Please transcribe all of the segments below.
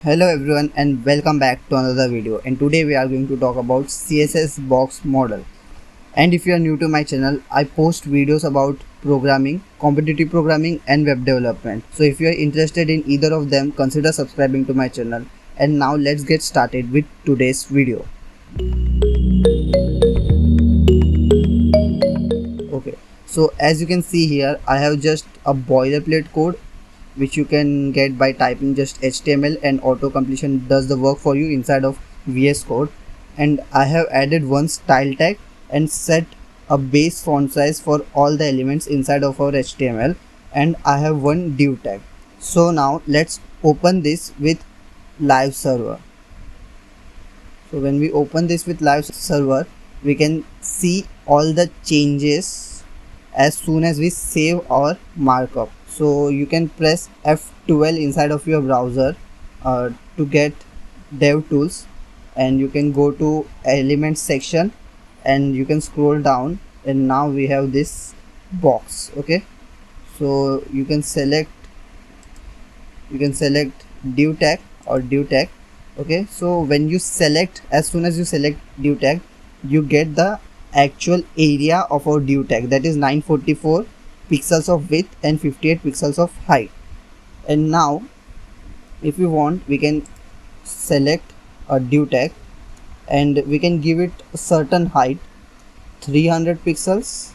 Hello everyone and welcome back to another video, and today we are going to talk about CSS box model. And if you are new to my channel, I post videos about programming, competitive programming and web development. So if you are interested in either of them, consider subscribing to my channel. And now let's get started with today's video. Okay, so as you can see here, I have just a boilerplate code which you can get by typing just HTML, and auto completion does the work for you inside of VS Code. And I have added one style tag and set a base font size for all the elements inside of our HTML, and I have one div tag. So now let's open this with live server. So when we open this with live server, we can see all the changes as soon as we save our markup. So you can press F12 inside of your browser to get dev tools, and you can go to elements section and you can scroll down, and now we have this box. Okay, so you can select div tag or div tag. Okay, so when you select, as soon as you select div tag, you get the actual area of our div tag, that is 944 pixels of width and 58 pixels of height. And now if we want, we can select a div tag and we can give it a certain height, 300 pixels,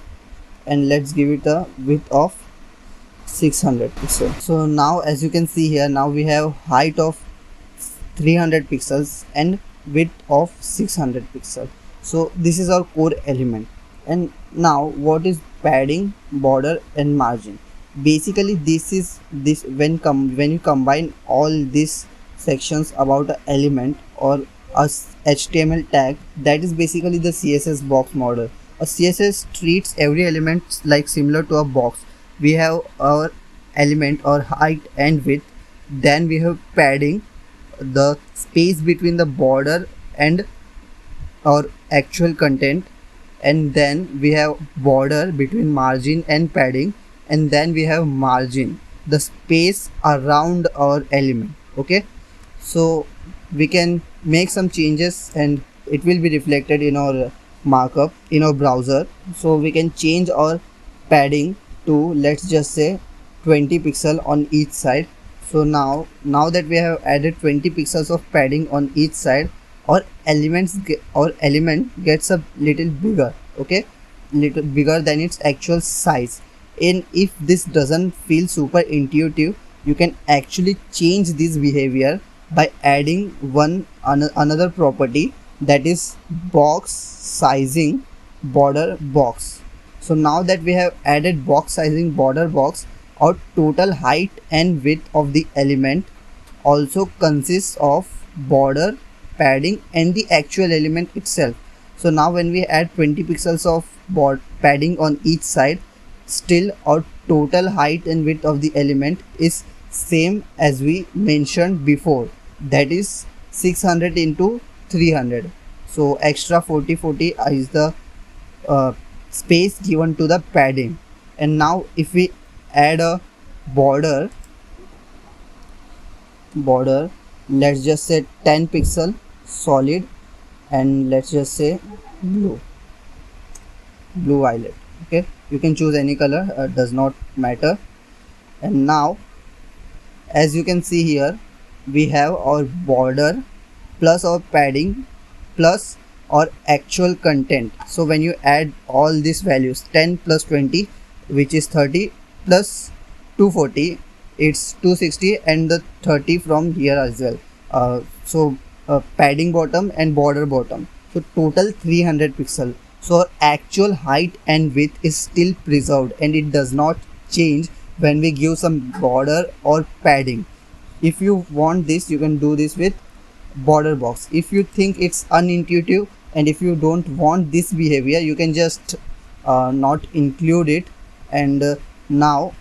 and let's give it a width of 600 pixels. So now as you can see here, now we have height of 300 pixels and width of 600 pixels. So this is our core element. And now what is padding, border and margin? Basically this when you combine all these sections about an element or a HTML tag, that is basically the CSS box model. A CSS treats every element like similar to a box. We have our element or height and width, then we have padding, the space between the border and our actual content, and then we have border between margin and padding, and then we have margin, the space around our element. Okay, so we can make some changes and it will be reflected in our markup in our browser. So we can change our padding to, let's just say, 20 pixel on each side. So now that we have added 20 pixels of padding on each side, our element gets a little bigger. Okay, little bigger than its actual size. And if this doesn't feel super intuitive, you can actually change this behavior by adding another property, that is box sizing border box. So now that we have added box sizing border box, our total height and width of the element also consists of border, padding and the actual element itself. So now when we add 20 pixels of padding on each side, still our total height and width of the element is same as we mentioned before, that is 600 into 300. So extra 40 is the space given to the padding. And now if we add a border, let's just say 10 pixel solid, and let's just say blue violet. Okay, you can choose any color, does not matter. And now as you can see here, we have our border plus our padding plus our actual content. So when you add all these values, 10 plus 20, which is 30, plus 240, it's 260, and the 30 from here as well. Padding bottom and border bottom, so total 300 pixel. So our actual height and width is still preserved and it does not change when we give some border or padding. If you want this, you can do this with border box. If you think it's unintuitive and if you don't want this behavior, you can just not include it. And now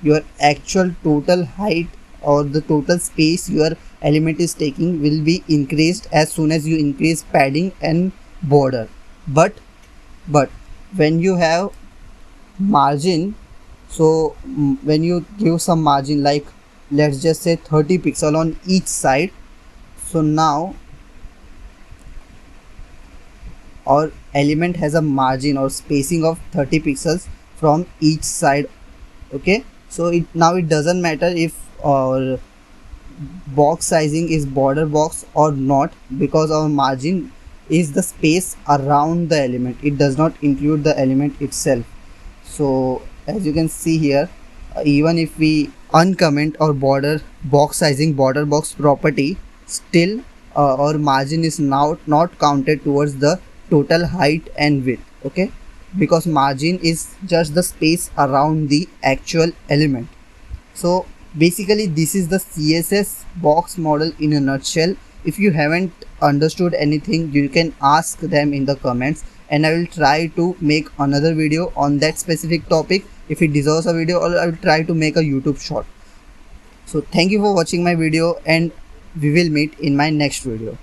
your actual total height or the total space your element is taking will be increased as soon as you increase padding and border. But when you have margin, so when you give some margin like let's just say 30 pixel on each side. So now our element has a margin or spacing of 30 pixels from each side. Okay, so it doesn't matter if our box sizing is border box or not, because our margin is the space around the element, it does not include the element itself. So as you can see here, even if we uncomment our border box sizing border box property, still our margin is now not counted towards the total height and width. Okay, because margin is just the space around the actual element. So basically this is the CSS box model in a nutshell. If you haven't understood anything, you can ask them in the comments and I will try to make another video on that specific topic if it deserves a video, or I will try to make a YouTube short. So thank you for watching my video and we will meet in my next video.